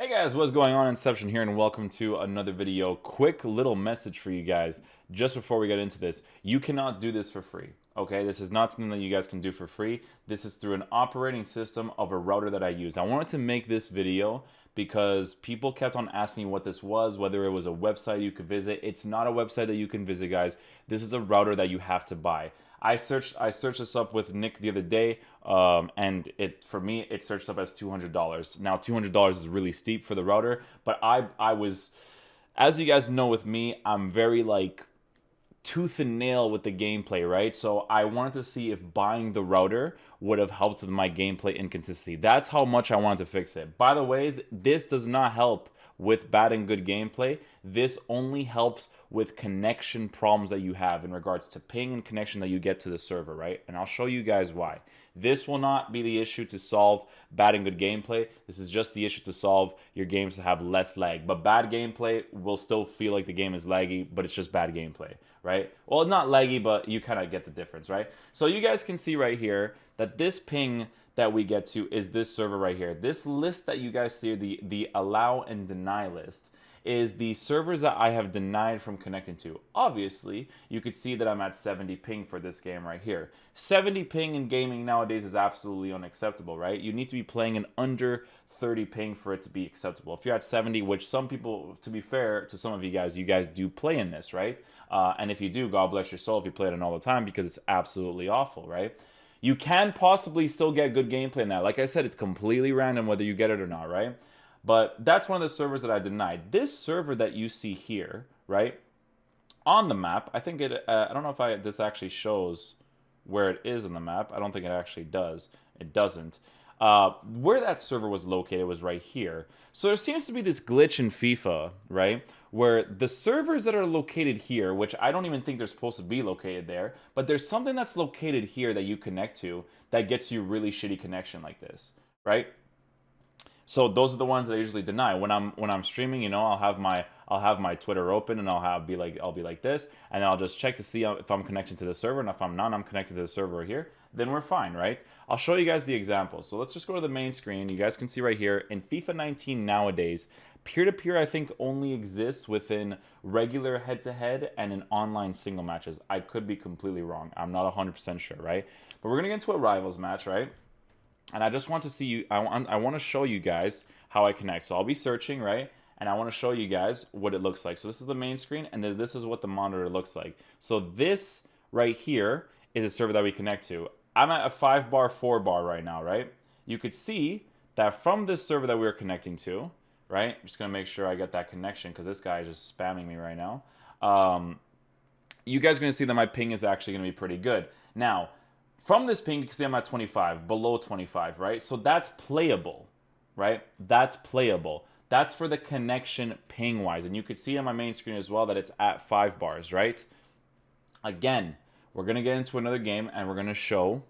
Hey guys, what's going on? Inception here, and welcome to another video. Quick little message for you guys just before we get into this. You cannot do this for free, okay? This is not something that you guys can do for free. This is through an operating system of a router that I use. I wanted to make this video because people kept on asking me what this was, whether it was a website you could visit. It's not a website that you can visit, guys. This is a router that you have to buy. I searched this up with Nick the other day, and for me it searched up as $200. Now $200 is really steep for the router, but I was, as you guys know, with me, I'm very like tooth and nail with the gameplay, right? So I wanted to see if buying the router would have helped with my gameplay inconsistency. That's how much I wanted to fix it. By the way, this does not help with bad and good gameplay. This only helps with connection problems that you have in regards to ping and connection that you get to the server, right? And I'll show you guys why. This will not be the issue to solve bad and good gameplay. This is just the issue to solve your games to have less lag. But bad gameplay will still feel like the game is laggy, but it's just bad gameplay, right? Well, not laggy, but you kind of get the difference, right? So you guys can see right here that this ping that we get to is this server right here. This list that you guys see, the allow and deny list, is the servers that I have denied from connecting to. Obviously, you could see that I'm at 70 ping for this game right here. 70 ping in gaming nowadays is absolutely unacceptable, right? You need to be playing an under 30 ping for it to be acceptable. If you're at 70, which some people, to be fair to some of you guys do play in this, right? And if you do, God bless your soul if you play it in all the time, because it's absolutely awful, right? You can possibly still get good gameplay in that. Like I said, it's completely random whether you get it or not, right? But that's one of the servers that I denied. This server that you see here, right, on the map, I think it, I don't know if this actually shows where it is on the map. I don't think it actually does. It doesn't. Where that server was located was right here. So there seems to be this glitch in FIFA, right, where the servers that are located here, which I don't even think they're supposed to be located there, but there's something that's located here that you connect to that gets you really shitty connection like this, right? So those are the ones that I usually deny. When I'm streaming, you know, I'll have my Twitter open, and I'll be like this, and I'll just check to see if I'm connected to the server, and if I'm not, I'm connected to the server here. Then we're fine, right? I'll show you guys the example. So let's just go to the main screen. You guys can see right here in FIFA 19 nowadays, peer-to-peer I think only exists within regular head-to-head and in online single matches. I could be completely wrong. I'm not 100% sure, right? But we're gonna get into a rivals match, right? And I just want to see you, I want to show you guys how I connect. So I'll be searching, right? And I want to show you guys what it looks like. So this is the main screen, and then this is what the monitor looks like. So this right here is a server that we connect to. I'm at a 5-bar, 4-bar right now, right? You could see that from this server that we're connecting to, right? I'm just going to make sure I get that connection because this guy is just spamming me right now. You guys are going to see that my ping is actually going to be pretty good. Now, from this ping, you can see I'm at 25, below 25, right? So that's playable, right? That's playable. That's for the connection ping-wise. And you can see on my main screen as well that it's at 5 bars, right? Again, we're going to get into another game, and we're going to show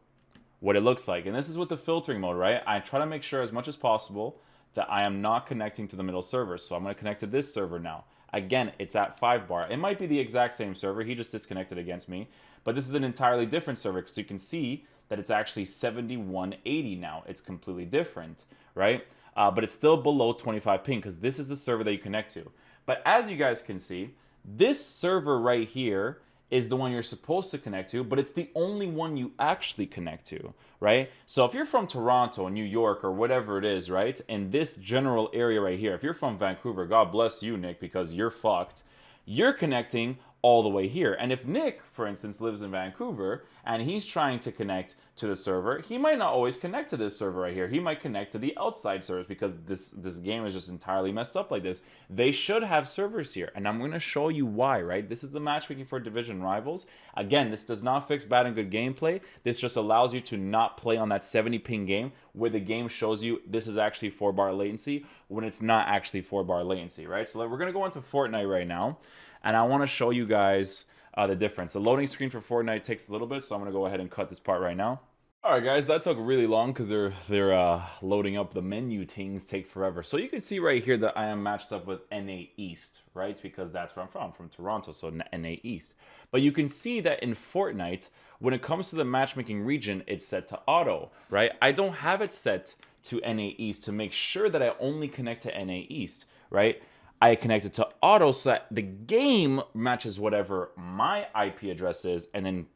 what it looks like. And this is with the filtering mode, right? I try to make sure as much as possible that I am not connecting to the middle server. So I'm going to connect to this server now. Again, it's at 5 bar. It might be the exact same server. He just disconnected against me. But this is an entirely different server because you can see that it's actually 7180 now. It's completely different, right? But it's still below 25 ping because this is the server that you connect to. But as you guys can see, this server right here is the one you're supposed to connect to, but it's the only one you actually connect to, right? So if you're from Toronto, New York, or whatever it is, right, in this general area right here, if you're from Vancouver, God bless you, Nick, because you're fucked. You're connecting all the way here. And if Nick, for instance, lives in Vancouver and he's trying to connect to the server, he might not always connect to this server right here. He might connect to the outside servers because this game is just entirely messed up like this. They should have servers here, and I'm going to show you why, right? This is the matchmaking for division rivals. Again, this does not fix bad and good gameplay. This just allows you to not play on that 70 ping game where the game shows you this is actually 4-bar latency when it's not actually 4-bar latency, right? So we're going to go into Fortnite right now. And I want to show you guys the difference. The loading screen for Fortnite takes a little bit, so I'm going to go ahead and cut this part right now. All right, guys, that took really long because they're loading up. The menu things take forever. So you can see right here that I am matched up with NA East, right? Because that's where I'm from Toronto, so NA East. But you can see that in Fortnite, when it comes to the matchmaking region, it's set to auto, right? I don't have it set to NA East to make sure that I only connect to NA East, right? I connect it to auto so that the game matches whatever my IP address is, and then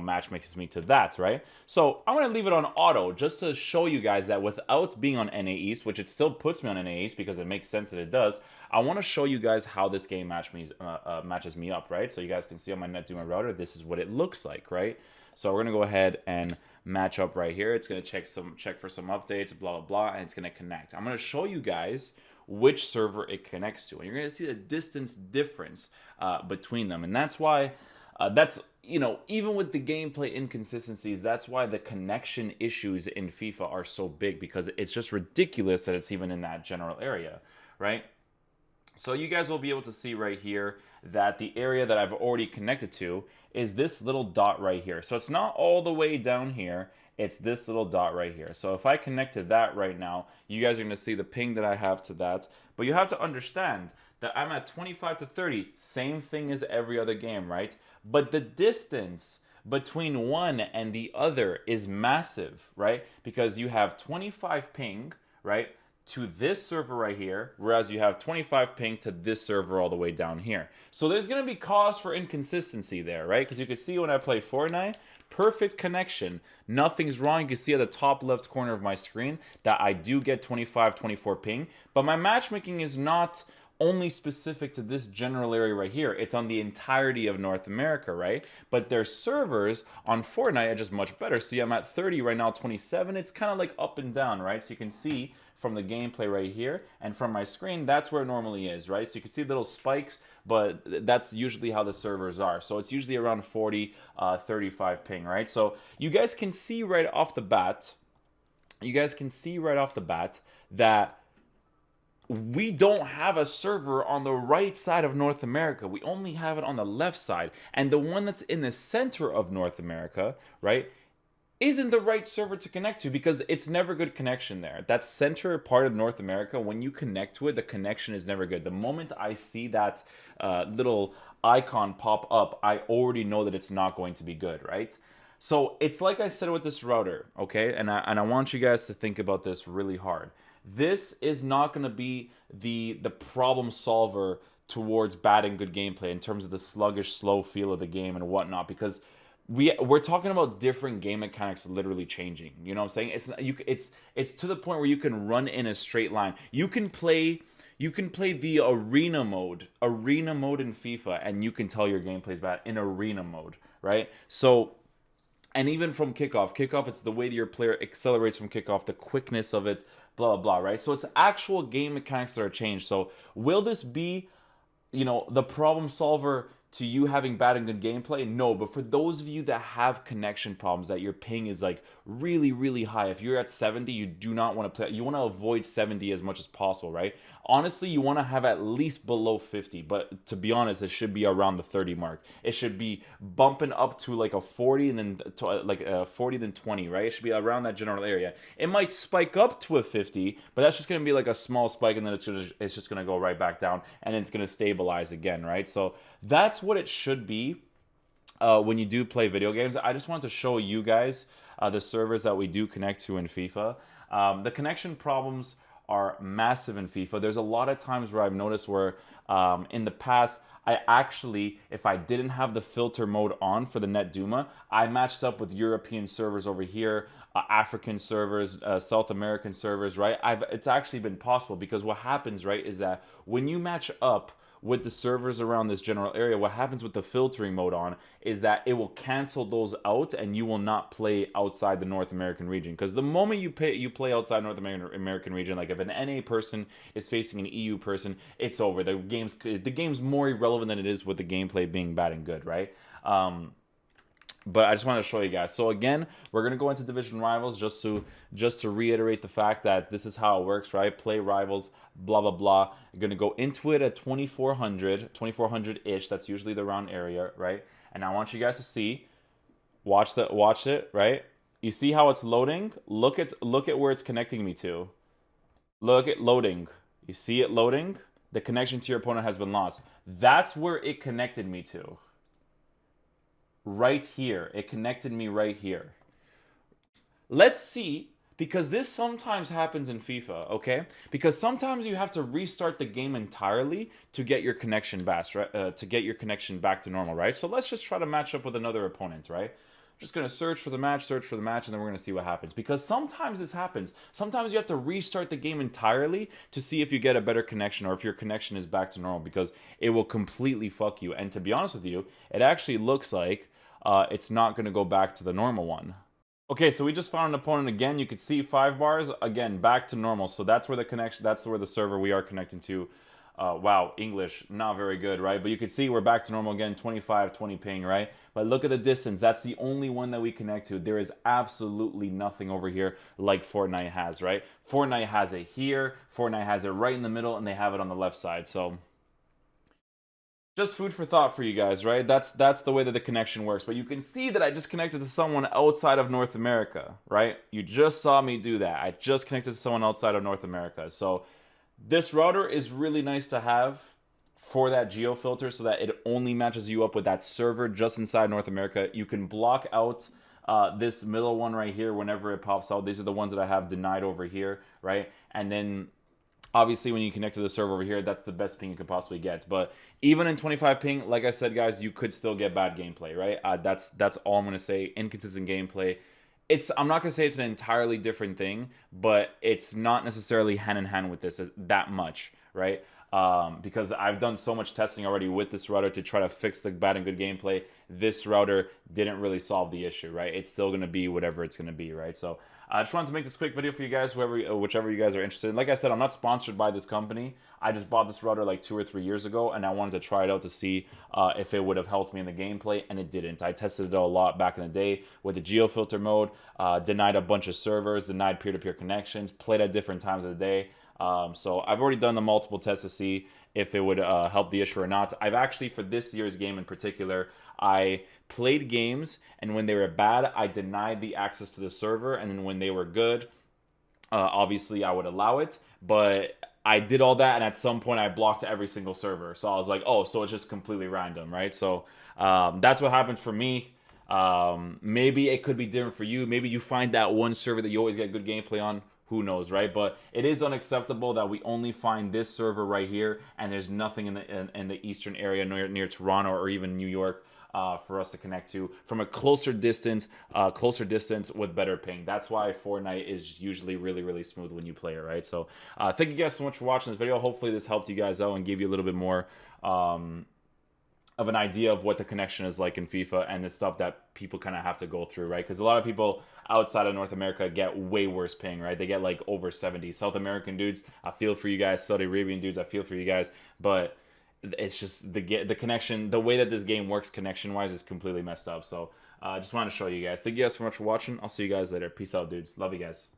matchmakes me to that, right? So I'm gonna leave it on auto just to show you guys that without being on NA East, which it still puts me on NA East because it makes sense that it does. I want to show you guys how this game matches me up, right? So you guys can see on my NetDuma router, this is what it looks like, right? So we're gonna go ahead and match up right here. It's gonna check for some updates, blah blah blah, and it's gonna connect. I'm gonna show you guys which server it connects to, and you're gonna see the distance difference between them, and that's why even with the gameplay inconsistencies, that's why the connection issues in FIFA are so big, because it's just ridiculous that it's even in that general area, right? So you guys will be able to see right here that the area that I've already connected to is this little dot right here. So it's not all the way down here, it's this little dot right here. So if I connect to that right now, you guys are going to see the ping that I have to that. But you have to understand that I'm at 25 to 30, same thing as every other game, right? But the distance between one and the other is massive, right? Because you have 25 ping, right, to this server right here, whereas you have 25 ping to this server all the way down here. So there's going to be cause for inconsistency there, right? Because you can see when I play Fortnite, perfect connection, nothing's wrong. You can see at the top left corner of my screen that I do get 25, 24 ping, but my matchmaking is not only specific to this general area right here. It's on the entirety of North America, right? But their servers on Fortnite are just much better. See, I'm at 30 right now, 27. It's kind of like up and down, right? So you can see from the gameplay right here and from my screen, that's where it normally is, right? So you can see little spikes, but that's usually how the servers are. So it's usually around 40, 35 ping, right? So you guys can see right off the bat, that we don't have a server on the right side of North America. We only have it on the left side. And the one that's in the center of North America, right, isn't the right server to connect to, because it's never good connection there. That center part of North America, when you connect to it, the connection is never good. The moment I see that little icon pop up, I already know that it's not going to be good, right? So it's like I said with this router, okay? And I want you guys to think about this really hard. This is not going to be the problem solver towards bad and good gameplay in terms of the sluggish, slow feel of the game and whatnot, because we're talking about different game mechanics literally changing. You know what I'm saying? It's to the point where you can run in a straight line. You can play the arena mode in FIFA, and you can tell your gameplay's bad in arena mode, right? So, and even from kickoff, it's the way that your player accelerates from kickoff, the quickness of it, blah, blah, right? So it's actual game mechanics that are changed. So will this be, the problem solver to you having bad and good gameplay? No, but for those of you that have connection problems, that your ping is like really, really high, if you're at 70, you do not want to play. You want to avoid 70 as much as possible, right? Honestly, you want to have at least below 50, but to be honest, it should be around the 30 mark. It should be bumping up to like a 40 and then to like a 40 then 20, right? It should be around that general area. It might spike up to a 50, but that's just going to be like a small spike, and then it's just going to go right back down, and it's going to stabilize again, right? So that's what it should be when you do play video games. I just wanted to show you guys the servers that we do connect to in FIFA. The connection problems are massive in FIFA. There's a lot of times where I've noticed where in the past, I actually, if I didn't have the filter mode on for the NetDuma, I matched up with European servers over here, African servers, South American servers, right? It's actually been possible, because what happens, right, is that when you match up with the servers around this general area, what happens with the filtering mode on is that it will cancel those out, and you will not play outside the North American region. Because the moment you play outside North American region, like if an NA person is facing an EU person, it's over. The game's more irrelevant than it is with the gameplay being bad and good, right? But I just want to show you guys. So again, we're going to go into Division Rivals just to reiterate the fact that this is how it works, right? Play Rivals, blah, blah, blah. You're going to go into it at 2400-ish. That's usually the round area, right? And I want you guys to see, watch it, right? You see how it's loading? Look at where it's connecting me to. Look at loading. You see it loading? The connection to your opponent has been lost. That's where it connected me to. Right here. It connected me right here. Let's see Because this sometimes happens in FIFA, okay? Because sometimes you have to restart the game entirely to get your connection back, right? To get your connection back to normal, right? So let's just try to match up with another opponent, right? Just gonna search for the match, and then we're gonna see what happens. Because sometimes this happens. Sometimes you have to restart the game entirely to see if you get a better connection or if your connection is back to normal, because it will completely fuck you. And to be honest with you, it actually looks like it's not gonna go back to the normal one. Okay, so we just found an opponent again. You could see 5 bars again, back to normal. So that's where the connection, that's where the server we are connecting to. Wow, English, not very good, right? But you can see we're back to normal again, 25, 20 ping, right? But look at the distance. That's the only one that we connect to. There is absolutely nothing over here like Fortnite has, right? Fortnite has it here. Fortnite has it right in the middle, and they have it on the left side. So just food for thought for you guys, right? That's the way that the connection works. But you can see that I just connected to someone outside of North America, right? You just saw me do that. I just connected to someone outside of North America. So this router is really nice to have for that geo filter, so that it only matches you up with that server just inside North America. You can block out this middle one right here whenever it pops out. These are the ones that I have denied over here, right? And then obviously when you connect to the server over here, that's the best ping you could possibly get. But even in 25 ping, like I said, guys, you could still get bad gameplay, right? That's all I'm gonna say. Inconsistent gameplay. I'm not gonna say it's an entirely different thing, but it's not necessarily hand in hand with this that much, right? Because I've done so much testing already with this router to try to fix the bad and good gameplay. This router didn't really solve the issue, right? It's still gonna be whatever it's gonna be, right? So I just wanted to make this quick video for you guys, whichever you guys are interested in. Like I said, I'm not sponsored by this company. I just bought this router like 2 or 3 years ago, and I wanted to try it out to see if it would have helped me in the gameplay, and it didn't. I tested it a lot back in the day with the geofilter mode, denied a bunch of servers, denied peer-to-peer connections, played at different times of the day. So I've already done the multiple tests to see if it would help the issue or not. I've actually, for this year's game in particular, I played games, and when they were bad, I denied the access to the server, and then when they were good, obviously I would allow it. But I did all that, and at some point I blocked every single server. So I was like, oh, so it's just completely random, right? So that's what happened for me. Maybe it could be different for you. Maybe you find that one server that you always get good gameplay on. Who knows, right? But it is unacceptable that we only find this server right here, and there's nothing in the eastern area near Toronto or even New York for us to connect to from a closer distance with better ping. That's why Fortnite is usually really, really smooth when you play it, right? So thank you guys so much for watching this video. Hopefully this helped you guys out and gave you a little bit more of an idea of what the connection is like in FIFA and the stuff that people kind of have to go through, right? Because a lot of people outside of North America get way worse ping, right? They get like over 70. South American dudes, I feel for you guys. Saudi Arabian dudes, I feel for you guys. But it's just the connection, the way that this game works connection-wise is completely messed up. So I just wanted to show you guys. Thank you guys so much for watching. I'll see you guys later. Peace out, dudes. Love you guys.